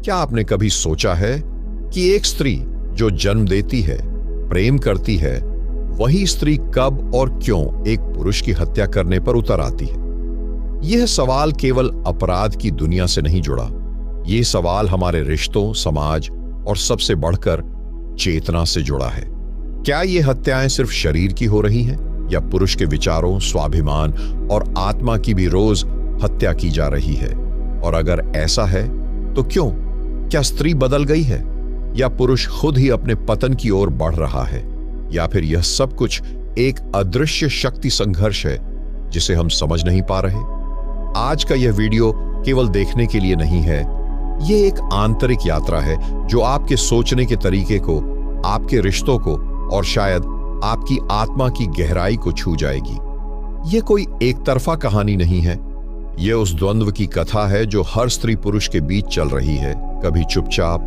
क्या आपने कभी सोचा है कि एक स्त्री जो जन्म देती है, प्रेम करती है, वही स्त्री कब और क्यों एक पुरुष की हत्या करने पर उतर आती है? यह सवाल केवल अपराध की दुनिया से नहीं जुड़ा। यह सवाल हमारे रिश्तों, समाज और सबसे बढ़कर चेतना से जुड़ा है। क्या ये हत्याएं सिर्फ शरीर की हो रही हैं या पुरुष के विचारों, स्वाभिमान और आत्मा की भी रोज हत्या की जा रही है? और अगर ऐसा है तो क्यों? क्या स्त्री बदल गई है या पुरुष खुद ही अपने पतन की ओर बढ़ रहा है? या फिर यह सब कुछ एक अदृश्य शक्ति संघर्ष है जिसे हम समझ नहीं पा रहे? आज का यह वीडियो केवल देखने के लिए नहीं है। यह एक आंतरिक यात्रा है जो आपके सोचने के तरीके को, आपके रिश्तों को और शायद आपकी आत्मा की गहराई को छू जाएगी। यह कोई एक तरफा कहानी नहीं है। यह उस द्वंद्व की कथा है जो हर स्त्री पुरुष के बीच चल रही है, कभी चुपचाप,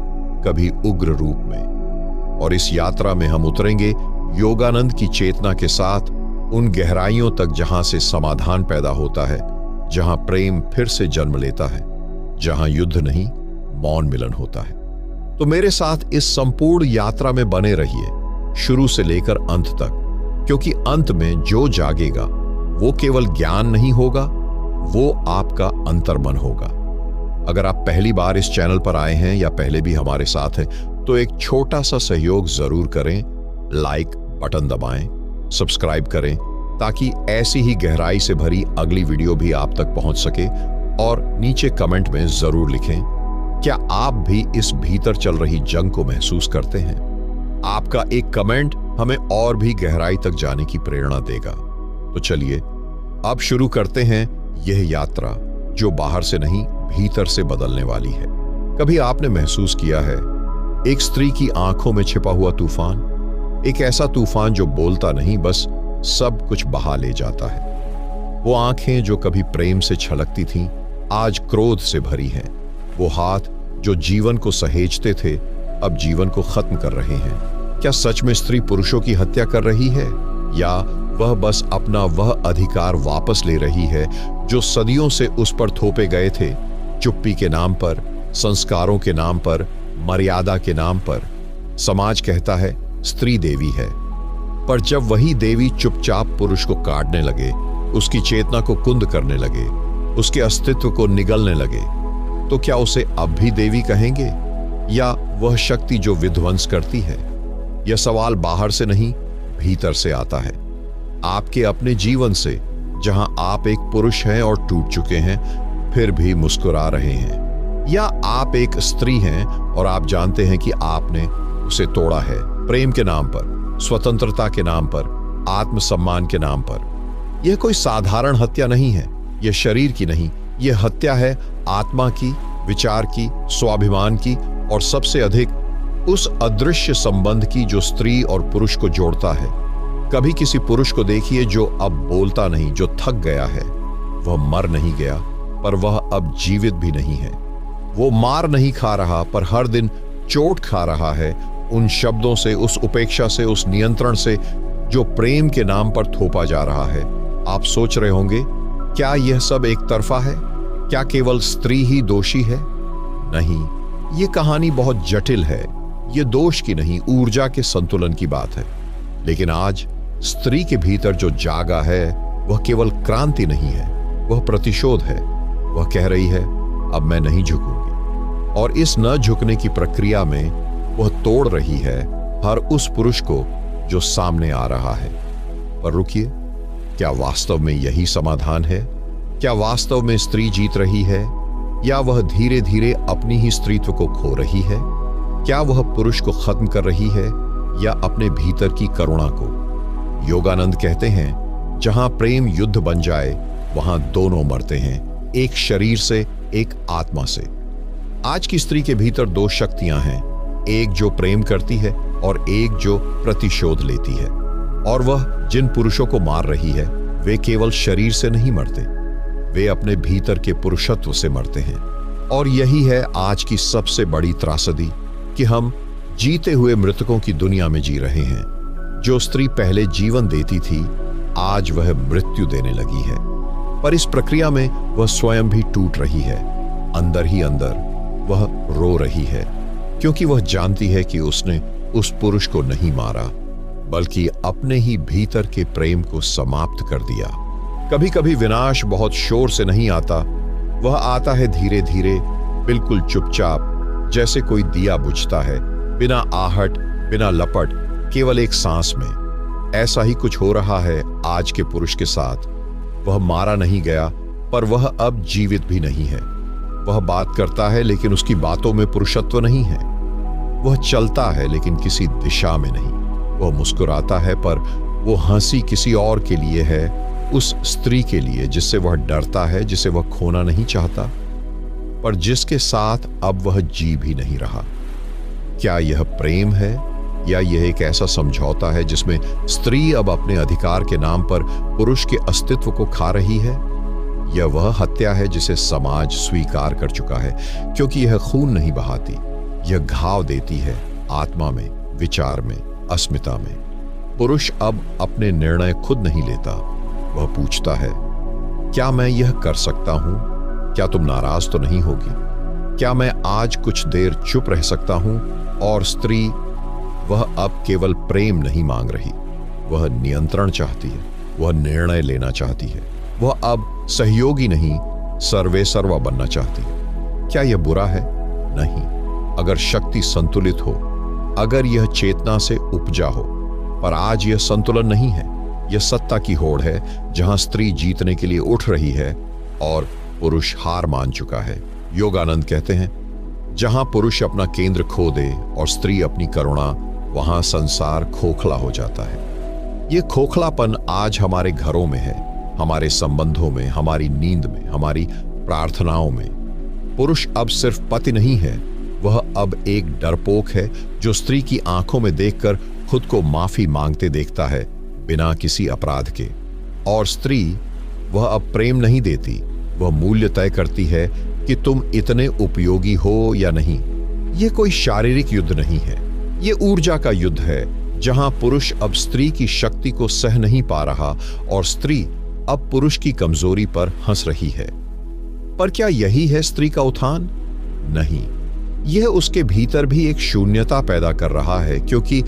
कभी उग्र रूप में। और इस यात्रा में हम उतरेंगे योगानंद की चेतना के साथ उन गहराइयों तक जहां से समाधान पैदा होता है, जहां प्रेम फिर से जन्म लेता है, जहां युद्ध नहीं, मौन मिलन होता है। तो मेरे साथ इस संपूर्ण यात्रा में बने रहिए, शुरू से लेकर अंत तक, क्योंकि अंत में जो जागेगा वो केवल ज्ञान नहीं होगा, वो आपका अंतर्मन होगा। अगर आप पहली बार इस चैनल पर आए हैं या पहले भी हमारे साथ हैं, तो एक छोटा सा सहयोग जरूर करें। लाइक बटन दबाएं, सब्सक्राइब करें, ताकि ऐसी ही गहराई से भरी अगली वीडियो भी आप तक पहुंच सके। और नीचे कमेंट में जरूर लिखें, क्या आप भी इस भीतर चल रही जंग को महसूस करते हैं? आपका एक कमेंट हमें और भी गहराई तक जाने की प्रेरणा देगा। तो चलिए अब शुरू करते हैं यह यात्रा जो बाहर से नहीं, भीतर से बदलने वाली है। कभी आपने महसूस किया है एक स्त्री की आंखों में छिपा हुआ तूफान? एक ऐसा तूफान जो बोलता नहीं, बस सब कुछ बहा ले जाता है। वो आंखें जो कभी प्रेम से छलकती थीं, आज क्रोध से भरी हैं। वो हाथ जो जीवन को सहेजते थे, अब जीवन को खत्म कर रहे हैं। क्या सच में स्त्री पुरुषों की हत्या कर रही है, या वह बस अपना वह अधिकार वापस ले रही है जो सदियों से उस पर थोपे गए थे? चुप्पी के नाम पर, संस्कारों के नाम पर, मर्यादा के नाम पर। समाज कहता है स्त्री देवी है, पर जब वही देवी चुपचाप पुरुष को काटने लगे, उसकी चेतना को कुंद करने लगे, उसके अस्तित्व को निगलने लगे, तो क्या उसे अब भी देवी कहेंगे, या वह शक्ति जो विध्वंस करती है? यह सवाल बाहर से नहीं, भीतर से आता है। आपके अपने जीवन से, जहां आप एक पुरुष हैं और टूट चुके हैं, फिर भी मुस्कुरा रहे हैं। या आप एक स्त्री हैं और आप जानते हैं कि आपने उसे तोड़ा है, प्रेम के नाम पर, स्वतंत्रता के नाम पर, आत्मसम्मान के नाम पर। यह कोई साधारण हत्या नहीं है, यह शरीर की नहीं, यह हत्या है आत्मा की, विचार की, स्वाभिमान की, और सबसे अधिक उस अदृश्य संबंध की जो स्त्री और पुरुष को जोड़ता है। कभी किसी पुरुष को देखिए जो अब बोलता नहीं, जो थक गया है। वह मर नहीं गया, पर वह अब जीवित भी नहीं है। वो मार नहीं खा रहा, पर हर दिन चोट खा रहा है उन शब्दों से, उस उपेक्षा से, उस नियंत्रण से जो प्रेम के नाम पर थोपा जा रहा है। आप सोच रहे होंगे, क्या यह सब एक तरफा है? क्या केवल स्त्री ही दोषी है? नहीं, ये कहानी बहुत जटिल है। ये दोष की नहीं, ऊर्जा के संतुलन की बात है। लेकिन आज स्त्री के भीतर जो जागा है, वह केवल क्रांति नहीं है, वह प्रतिशोध है। वह कह रही है, अब मैं नहीं झुकूंगी। और इस न झुकने की प्रक्रिया में वह तोड़ रही है हर उस पुरुष को जो सामने आ रहा है। पर रुकिए, क्या वास्तव में यही समाधान है? क्या वास्तव में स्त्री जीत रही है, या वह धीरे धीरे अपनी ही स्त्रीत्व को खो रही है? क्या वह पुरुष को खत्म कर रही है, या अपने भीतर की करुणा को? योगानंद कहते हैं, जहां प्रेम युद्ध बन जाए, वहां दोनों मरते हैं, एक शरीर से, एक आत्मा से। आज की स्त्री के भीतर दो शक्तियां हैं, एक जो प्रेम करती है और एक जो प्रतिशोध लेती है। और वह जिन पुरुषों को मार रही है, वे केवल शरीर से नहीं मरते, वे अपने भीतर के पुरुषत्व से मरते हैं। और यही है आज की सबसे बड़ी त्रासदी, कि हम जीते हुए मृतकों की दुनिया में जी रहे हैं। जो स्त्री पहले जीवन देती थी, आज वह मृत्यु देने लगी है। पर इस प्रक्रिया में वह स्वयं भी टूट रही है, अंदर ही अंदर। वह रो रही है क्योंकि वह जानती है कि उसने उस पुरुष को नहीं मारा, बल्कि अपने ही भीतर के प्रेम को समाप्त कर दिया। कभी कभी विनाश बहुत शोर से नहीं आता, वह आता है धीरे धीरे, बिल्कुल चुपचाप, जैसे कोई दिया बुझता है, बिना आहट, बिना लपट, केवल एक सांस में। ऐसा ही कुछ हो रहा है आज के पुरुष के साथ। वह मारा नहीं गया, पर वह अब जीवित भी नहीं है। वह बात करता है लेकिन उसकी बातों में पुरुषत्व नहीं है। वह चलता है लेकिन किसी दिशा में नहीं। वह मुस्कुराता है पर वो हंसी किसी और के लिए है, उस स्त्री के लिए जिससे वह डरता है, जिसे वह खोना नहीं चाहता, पर जिसके साथ अब वह जी भी नहीं रहा। क्या यह प्रेम है या यह एक ऐसा समझौता है जिसमें स्त्री अब अपने अधिकार के नाम पर पुरुष के अस्तित्व को खा रही है? यह वह हत्या है जिसे समाज स्वीकार कर चुका है, क्योंकि यह खून नहीं बहाती, यह घाव देती है आत्मा में, विचार में, अस्मिता में। पुरुष अब अपने निर्णय खुद नहीं लेता। वह पूछता है, क्या मैं यह कर सकता हूं? क्या तुम नाराज तो नहीं होगी? क्या मैं आज कुछ देर चुप रह सकता हूं? और स्त्री, वह अब केवल प्रेम नहीं मांग रही, वह नियंत्रण चाहती है, वह निर्णय लेना चाहती है। वह अब सहयोगी नहीं, सर्वेसर्वा बनना चाहती है। क्या यह बुरा है? नहीं, अगर शक्ति संतुलित हो, अगर यह चेतना से उपजा हो। पर आज यह संतुलन नहीं है, यह सत्ता की होड़ है, जहां स्त्री जीतने के लिए उठ रही है और पुरुष हार मान चुका है। योगानंद कहते हैं, जहां पुरुष अपना केंद्र खो दे और स्त्री अपनी करुणा, वहां संसार खोखला हो जाता है। यह खोखलापन आज हमारे घरों में है, हमारे संबंधों में, हमारी नींद में, हमारी प्रार्थनाओं में। पुरुष अब सिर्फ पति नहीं है, वह अब एक डरपोक है जो स्त्री की आंखों में देखकर खुद को माफी मांगते देखता है, बिना किसी अपराध के। और स्त्री, वह अब प्रेम नहीं देती, वह मूल्य तय करती है कि तुम इतने उपयोगी हो या नहीं। यह कोई शारीरिक युद्ध नहीं है, यह ऊर्जा का युद्ध है, जहां पुरुष अब स्त्री की शक्ति को सह नहीं पा रहा और स्त्री अब पुरुष की कमजोरी पर हंस रही है। पर क्या यही है स्त्री का उत्थान? नहीं, यह उसके भीतर भी एक शून्यता पैदा कर रहा है, क्योंकि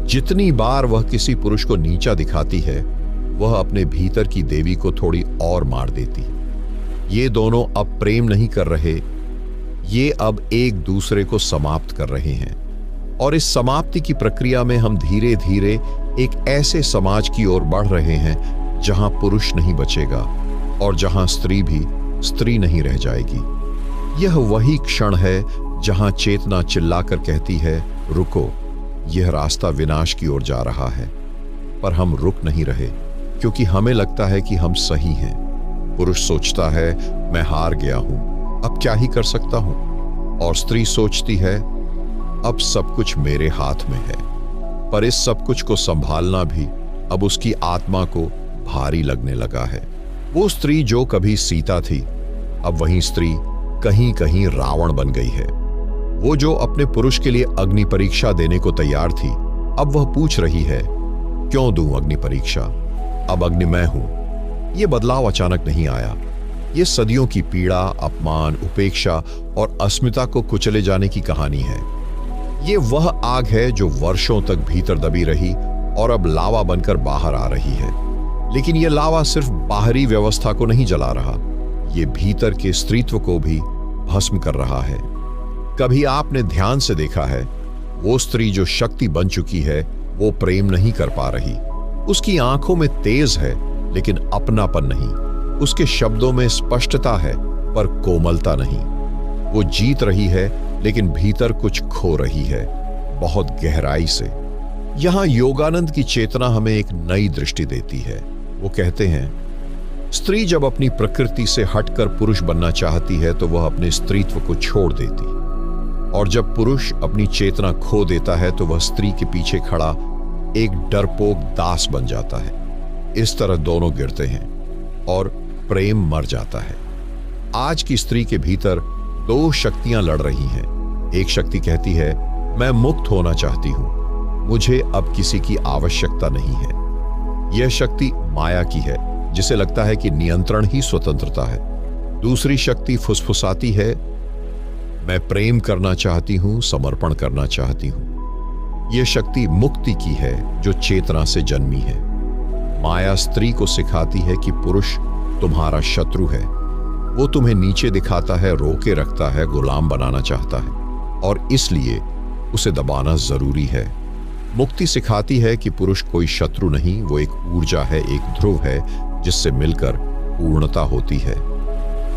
जितनी बार वह किसी पुरुष को नीचा दिखाती है, वह अपने भीतर की देवी को थोड़ी और मार देती है। ये दोनों अब प्रेम नहीं कर रहे, ये अब एक दूसरे को समाप्त कर रहे हैं। और इस समाप्ति की प्रक्रिया में हम धीरे धीरे एक ऐसे समाज की ओर बढ़ रहे हैं जहां पुरुष नहीं बचेगा और जहां स्त्री भी स्त्री नहीं रह जाएगी। यह वही क्षण है जहां चेतना चिल्लाकर कहती है, रुको, यह रास्ता विनाश की ओर जा रहा है। पर हम रुक नहीं रहे, क्योंकि हमें लगता है कि हम सही हैं। पुरुष सोचता है, मैं हार गया हूं, अब क्या ही कर सकता हूं। और स्त्री सोचती है, अब सब कुछ मेरे हाथ में है। पर इस सब कुछ को संभालना भी अब उसकी आत्मा को भारी लगने लगा है। वो स्त्री जो कभी सीता थी, अब वही स्त्री कहीं कहीं रावण बन गई है। वो जो अपने पुरुष के लिए अग्नि परीक्षा देने को तैयार थी, अब वह पूछ रही है, क्यों दूं अग्नि परीक्षा? अब अग्नि मैं हूं। यह बदलाव अचानक नहीं आया, यह सदियों की पीड़ा, अपमान, उपेक्षा और अस्मिता को कुचले जाने की कहानी है। ये वह आग है जो वर्षों तक भीतर दबी रही और अब लावा बनकर बाहर आ रही है। लेकिन यह लावा सिर्फ बाहरी व्यवस्था को नहीं जला रहा, यह भीतर के स्त्रीत्व को भी भस्म कर रहा है। कभी आपने ध्यान से देखा है, वो स्त्री जो शक्ति बन चुकी है, वो प्रेम नहीं कर पा रही। उसकी आंखों में तेज है, लेकिन अपनापन नहीं। उसके शब्दों में स्पष्टता है, पर कोमलता नहीं। वो जीत रही है, लेकिन भीतर कुछ खो रही है, बहुत गहराई से। यहां योगानंद की चेतना हमें एक नई दृष्टि देती है। वो कहते हैं, स्त्री जब अपनी प्रकृति से हटकर पुरुष बनना चाहती है, तो वह अपने स्त्रीत्व को छोड़ देती, और जब पुरुष अपनी चेतना खो देता है, तो वह स्त्री के पीछे खड़ा एक डरपोक दास बन जाता है। इस तरह दोनों गिरते हैं और प्रेम मर जाता है। आज की स्त्री के भीतर दो शक्तियां लड़ रही हैं। एक शक्ति कहती है, मैं मुक्त होना चाहती हूं, मुझे अब किसी की आवश्यकता नहीं है। यह शक्ति माया की है, जिसे लगता है कि नियंत्रण ही स्वतंत्रता है। दूसरी शक्ति फुसफुसाती है, मैं प्रेम करना चाहती हूं, समर्पण करना चाहती हूं। यह शक्ति मुक्ति की है जो चेतना से जन्मी है। माया स्त्री को सिखाती है कि पुरुष तुम्हारा शत्रु है। वो तुम्हें नीचे दिखाता है, रोके रखता है, गुलाम बनाना चाहता है और इसलिए उसे दबाना जरूरी है। मुक्ति सिखाती है कि पुरुष कोई शत्रु नहीं, वो एक ऊर्जा है, एक ध्रुव है जिससे मिलकर पूर्णता होती है।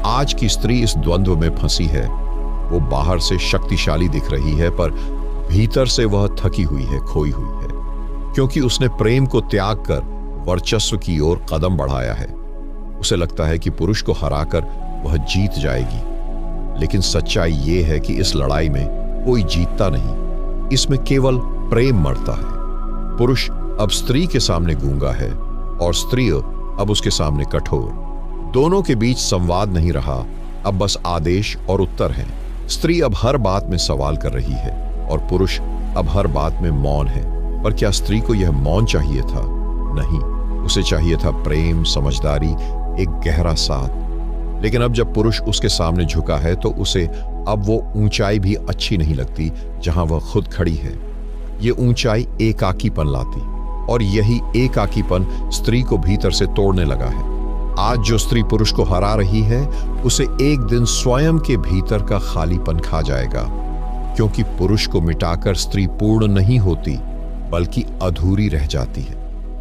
आज की स्त्री इस द्वंद्व में फंसी है। वो बाहर से शक्तिशाली दिख रही है पर भीतर से वह थकी हुई है, खोई हुई है, क्योंकि उसने प्रेम को त्याग कर वर्चस्व की ओर कदम बढ़ाया है। उसे लगता है कि पुरुष को हराकर वह जीत जाएगी, लेकिन सच्चाई ये है कि इस लड़ाई में कोई जीतता नहीं, इसमें केवल प्रेम मरता है। पुरुष अब स्त्री के सामने गूंगा है और स्त्री अब उसके सामने कठोर। दोनों के बीच संवाद नहीं रहा, अब बस आदेश और उत्तर है। स्त्री अब हर बात में सवाल कर रही है और पुरुष अब हर बात में मौन है। पर क्या स्त्री को यह मौन चाहिए था? नहीं, उसे चाहिए था प्रेम, समझदारी, एक गहरा साथ। लेकिन अब जब पुरुष उसके सामने झुका है तो उसे अब वो ऊंचाई भी अच्छी नहीं लगती जहां वह खुद खड़ी है। ये ऊंचाई एकाकीपन लाती और यही एकाकीपन स्त्री को भीतर से तोड़ने लगा है। आज जो स्त्री पुरुष को हरा रही है उसे एक दिन स्वयं के भीतर का खालीपन खा जाएगा, क्योंकि पुरुष को मिटाकर स्त्री पूर्ण नहीं होती बल्कि अधूरी रह जाती है।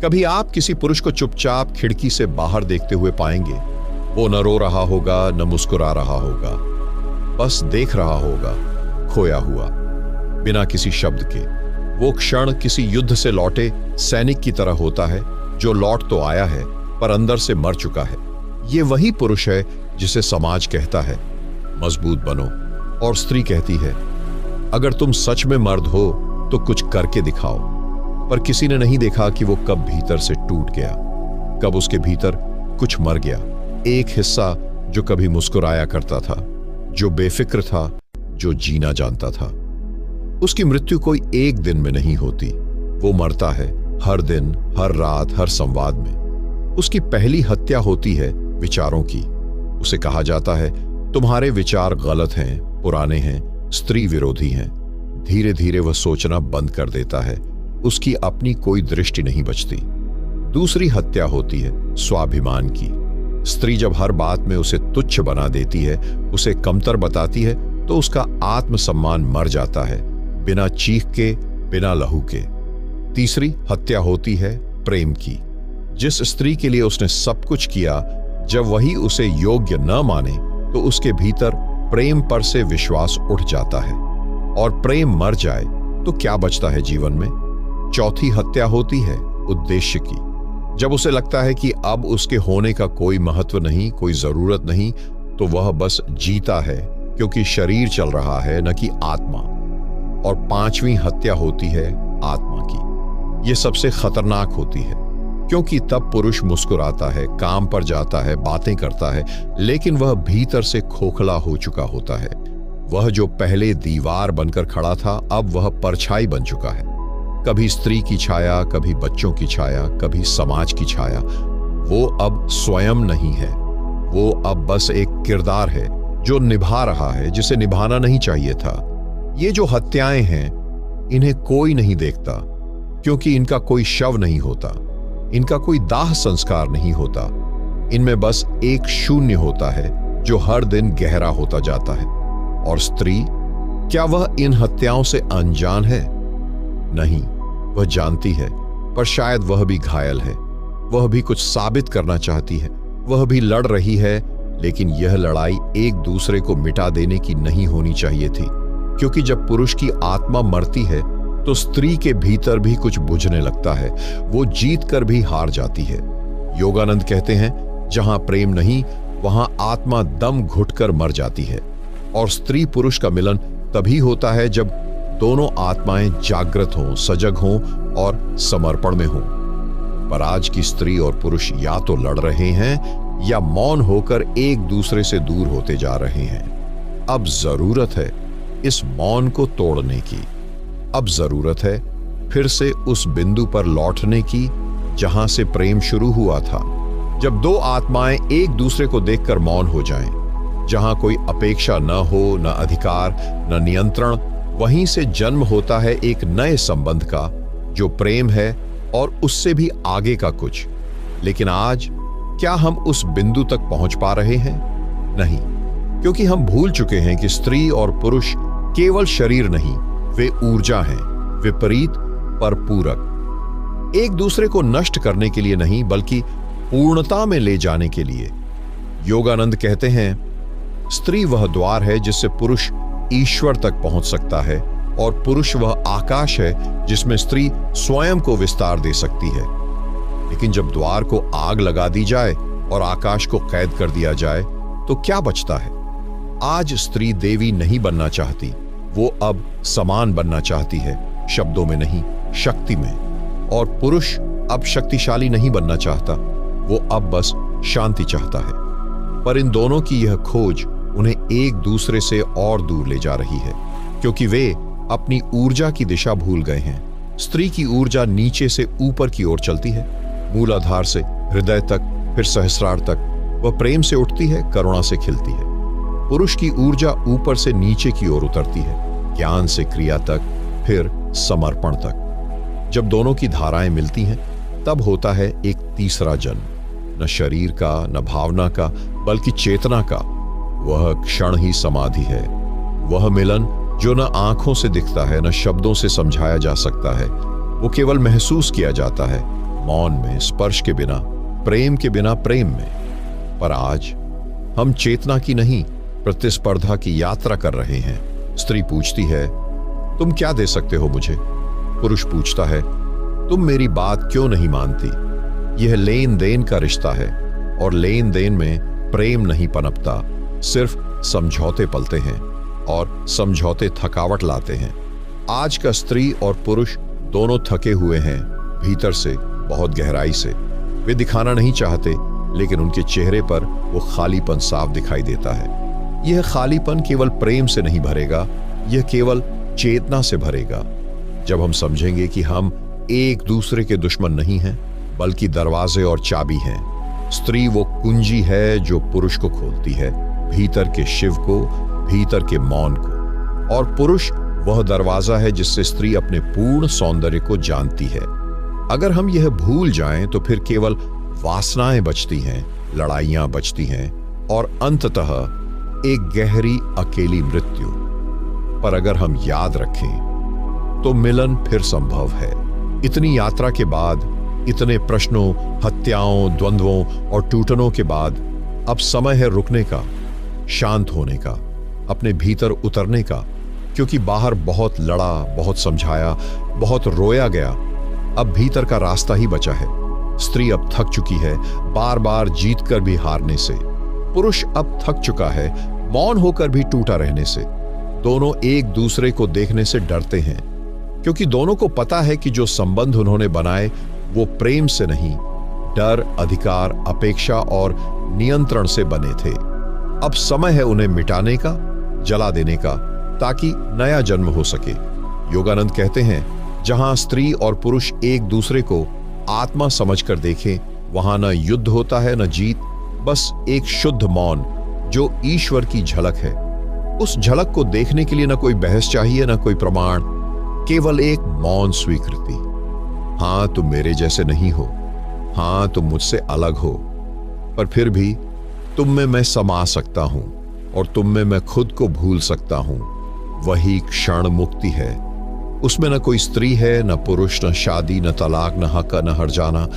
कभी आप किसी पुरुष को चुपचाप खिड़की से बाहर देखते हुए पाएंगे। वो न रो रहा होगा, न मुस्कुरा रहा होगा, बस देख रहा होगा, खोया हुआ, बिना किसी शब्द के। वो क्षण किसी युद्ध से लौटे सैनिक की तरह होता है जो लौट तो आया है पर अंदर से मर चुका है। ये वही पुरुष है जिसे समाज कहता है मजबूत बनो, और स्त्री कहती है अगर तुम सच में मर्द हो तो कुछ करके दिखाओ। पर किसी ने नहीं देखा कि वो कब भीतर से टूट गया, कब उसके भीतर कुछ मर गया। एक हिस्सा जो कभी मुस्कुराया करता था, जो बेफिक्र था, जो जीना जानता था। उसकी मृत्यु कोई एक दिन में नहीं होती, वो मरता है हर दिन, हर रात, हर संवाद में। उसकी पहली हत्या होती है विचारों की। उसे कहा जाता है तुम्हारे विचार गलत हैं, पुराने हैं, स्त्री विरोधी हैं। धीरे धीरे वह सोचना बंद कर देता है, उसकी अपनी कोई दृष्टि नहीं बचती। दूसरी हत्या होती है स्वाभिमान की। स्त्री जब हर बात में उसे तुच्छ बना देती है, उसे कमतर बताती है, तो उसका आत्मसम्मान मर जाता है, बिना चीख के, बिना लहू के। तीसरी हत्या होती है प्रेम की। जिस स्त्री के लिए उसने सब कुछ किया, जब वही उसे योग्य न माने तो उसके भीतर प्रेम पर से विश्वास उठ जाता है, और प्रेम मर जाए तो क्या बचता है जीवन में? चौथी हत्या होती है उद्देश्य की। जब उसे लगता है कि अब उसके होने का कोई महत्व नहीं, कोई जरूरत नहीं, तो वह बस जीता है क्योंकि शरीर चल रहा है, न कि आत्मा। और पांचवी हत्या होती है आत्मा की। यह सबसे खतरनाक होती है, क्योंकि तब पुरुष मुस्कुराता है, काम पर जाता है, बातें करता है, लेकिन वह भीतर से खोखला हो चुका होता है। वह जो पहले दीवार बनकर खड़ा था, अब वह परछाई बन चुका है। कभी स्त्री की छाया, कभी बच्चों की छाया, कभी समाज की छाया। वो अब स्वयं नहीं है, वो अब बस एक किरदार है जो निभा रहा है जिसे निभाना नहीं चाहिए था। ये जो हत्याएं हैं, इन्हें कोई नहीं देखता, क्योंकि इनका कोई शव नहीं होता, इनका कोई दाह संस्कार नहीं होता। इनमें बस एक शून्य होता है जो हर दिन गहरा होता जाता है। और स्त्री, क्या वह इन हत्याओं से अनजान है? नहीं, वह जानती है, पर शायद वह भी घायल है। वह भी कुछ साबित करना चाहती है, वह भी लड़ रही है, लेकिन यह लड़ाई एक दूसरे को मिटा देने की नहीं होनी चाहिए थी, क्योंकि जब पुरुष की आत्मा मरती है तो स्त्री के भीतर भी कुछ बुझने लगता है, वो जीत कर भी हार जाती है। योगानंद कहते हैं जहां प्रेम नहीं, वहां आत्मा दम घुटकर मर जाती है। और स्त्री पुरुष का मिलन तभी होता है जब दोनों आत्माएं जागृत हों, सजग हों और समर्पण में हों। पर आज की स्त्री और पुरुष या तो लड़ रहे हैं या मौन होकर एक दूसरे से दूर होते जा रहे हैं। अब जरूरत है इस मौन को तोड़ने की। अब जरूरत है फिर से उस बिंदु पर लौटने की जहां से प्रेम शुरू हुआ था, जब दो आत्माएं एक दूसरे को देखकर मौन हो जाएं। जहां कोई अपेक्षा न हो, न अधिकार, न नियंत्रण, वहीं से जन्म होता है एक नए संबंध का, जो प्रेम है और उससे भी आगे का कुछ। लेकिन आज क्या हम उस बिंदु तक पहुंच पा रहे हैं? नहीं, क्योंकि हम भूल चुके हैं कि स्त्री और पुरुष केवल शरीर नहीं, वे ऊर्जा हैं, विपरीत पर पूरक, एक दूसरे को नष्ट करने के लिए नहीं बल्कि पूर्णता में ले जाने के लिए। योगानंद कहते हैं, स्त्री वह द्वार है जिससे पुरुष ईश्वर तक पहुंच सकता है, और पुरुष वह आकाश है जिसमें स्त्री स्वयं को विस्तार दे सकती है। लेकिन जब द्वार को आग लगा दी जाए और आकाश को कैद कर दिया जाए तो क्या बचता है? आज स्त्री देवी नहीं बनना चाहती, वो अब समान बनना चाहती है, शब्दों में नहीं, शक्ति में। और पुरुष अब शक्तिशाली नहीं बनना चाहता, वो अब बस शांति चाहता है। पर इन दोनों की यह खोज उन्हें एक दूसरे से और दूर ले जा रही है, क्योंकि वे अपनी ऊर्जा की दिशा भूल गए हैं। स्त्री की ऊर्जा नीचे से ऊपर की ओर चलती है, मूलाधार से हृदय तक, फिर सहस्रार तक। वह प्रेम से उठती है, करुणा से खिलती है। पुरुष की ऊर्जा ऊपर से नीचे की ओर उतरती है, ज्ञान से क्रिया तक, फिर समर्पण तक। जब दोनों की धाराएं मिलती हैं, तब होता है एक तीसरा जन्म, न शरीर का, न भावना का, बल्कि चेतना का। वह क्षण ही समाधि है, वह मिलन जो न आंखों से दिखता है, न शब्दों से समझाया जा सकता है। वो केवल महसूस किया जाता है, मौन में, स्पर्श के बिना, प्रेम के बिना प्रेम में। पर आज हम चेतना की नहीं, प्रतिस्पर्धा की यात्रा कर रहे हैं। स्त्री पूछती है, तुम क्या दे सकते हो मुझे? पुरुष पूछता है, तुम मेरी बात क्यों नहीं मानती? यह लेन देन का रिश्ता है, और लेन देन में प्रेम नहीं पनपता, सिर्फ समझौते पलते हैं, और समझौते थकावट लाते हैं। आज का स्त्री और पुरुष दोनों थके हुए हैं, भीतर से, बहुत गहराई से। वे दिखाना नहीं चाहते, लेकिन उनके चेहरे पर वो खालीपन साफ दिखाई देता है। यह खालीपन केवल प्रेम से नहीं भरेगा, यह केवल चेतना से भरेगा। जब हम समझेंगे कि हम एक दूसरे के दुश्मन नहीं हैं, बल्कि दरवाजे और चाबी हैं। स्त्री वो कुंजी है जो पुरुष को खोलती है, भीतर के शिव को, भीतर के मौन को। और पुरुष वह दरवाजा है जिससे स्त्री अपने पूर्ण सौंदर्य को जानती है। अगर हम यह भूल जाएं तो फिर केवल वासनाएं बचती हैं, लड़ाइयां बचती हैं, और अंततः एक गहरी अकेली मृत्यु। पर अगर हम याद रखें तो मिलन फिर संभव है। इतनी यात्रा के बाद, इतने प्रश्नों, हत्याओं, द्वंद्वों और टूटनों के बाद अब समय है रुकने का, शांत होने का, अपने भीतर उतरने का। क्योंकि बाहर बहुत लड़ा, बहुत समझाया, बहुत रोया गया, अब भीतर का रास्ता ही बचा है। स्त्री अब थक चुकी है बार बार जीत कर भी हारने से। पुरुष अब थक चुका है मौन होकर भी टूटा रहने से। दोनों एक दूसरे को देखने से डरते हैं, क्योंकि दोनों को पता है कि जो संबंध उन्होंने बनाए वो प्रेम से नहीं, डर, अधिकार, अपेक्षा और नियंत्रण से बने थे। अब समय है उन्हें मिटाने का, जला देने का, ताकि नया जन्म हो सके। योगानंद कहते हैं, जहां स्त्री और पुरुष एक दूसरे को आत्मा समझकर देखें, वहां न युद्ध होता है, न जीत, बस एक शुद्ध मौन जो ईश्वर की झलक है। उस झलक को देखने के लिए न कोई बहस चाहिए, न कोई प्रमाण, केवल एक मौन स्वीकृति। हां, तुम मेरे जैसे नहीं हो, हां, तुम मुझसे अलग हो, पर फिर भी तुम में मैं समा सकता हूं, और तुम में मैं खुद को भूल सकता हूं। वही क्षण मुक्ति है। उसमें न कोई स्त्री है, न पुरुष, न शादी, न तलाक, न हक, न हर्जाना,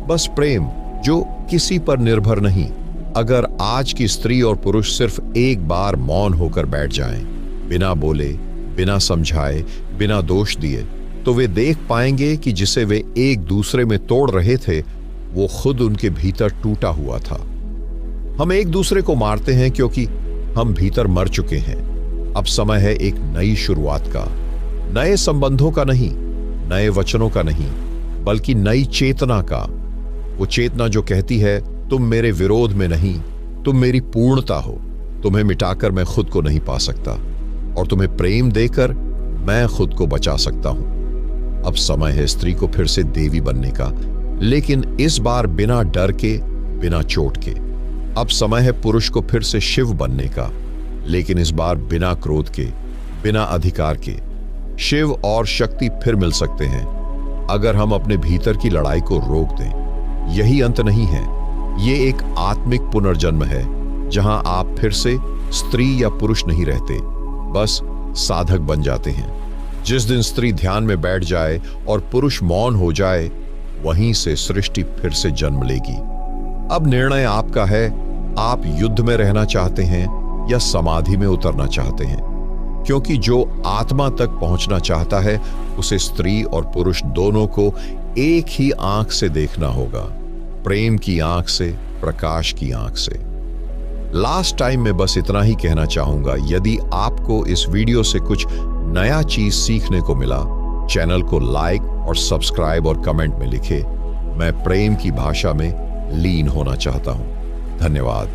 बस प्रेम जो किसी पर निर्भर नहीं। अगर आज की स्त्री और पुरुष सिर्फ एक बार मौन होकर बैठ जाएं, बिना बोले, बिना समझाए, बिना दोष दिए, तो वे देख पाएंगे कि जिसे वे एक दूसरे में तोड़ रहे थे, वो खुद उनके भीतर टूटा हुआ था। हम एक दूसरे को मारते हैं क्योंकि हम भीतर मर चुके हैं। अब समय है एक नई शुरुआत का, नए संबंधों का नहीं, नए वचनों का नहीं, बल्कि नई चेतना का। वो चेतना जो कहती है, तुम मेरे विरोध में नहीं, तुम मेरी पूर्णता हो। तुम्हें मिटाकर मैं खुद को नहीं पा सकता, और तुम्हें प्रेम देकर मैं खुद को बचा सकता हूं। अब समय है स्त्री को फिर से देवी बनने का, लेकिन इस बार बिना डर के, बिना चोट के। अब समय है पुरुष को फिर से शिव बनने का, लेकिन इस बार बिना क्रोध के, बिना अधिकार के। शिव और शक्ति फिर मिल सकते हैं अगर हम अपने भीतर की लड़ाई को रोक दें। यही अंत नहीं है, ये एक आत्मिक पुनर्जन्म है जहां आप फिर से स्त्री या पुरुष नहीं रहते, बस साधक बन जाते हैं। जिस दिन स्त्री ध्यान में बैठ जाए और पुरुष मौन हो जाए, वहीं से सृष्टि फिर से जन्म लेगी। अब निर्णय आपका है, आप युद्ध में रहना चाहते हैं या समाधि में उतरना चाहते हैं, क्योंकि जो आत्मा तक पहुंचना चाहता है उसे स्त्री और पुरुष दोनों को एक ही आंख से देखना होगा, प्रेम की आंख से, प्रकाश की आंख से। लास्ट टाइम में बस इतना ही कहना चाहूंगा, यदि आपको इस वीडियो से कुछ नया चीज सीखने को मिला, चैनल को लाइक और सब्सक्राइब और कमेंट में लिखे। मैं प्रेम की भाषा में लीन होना चाहता हूं। धन्यवाद।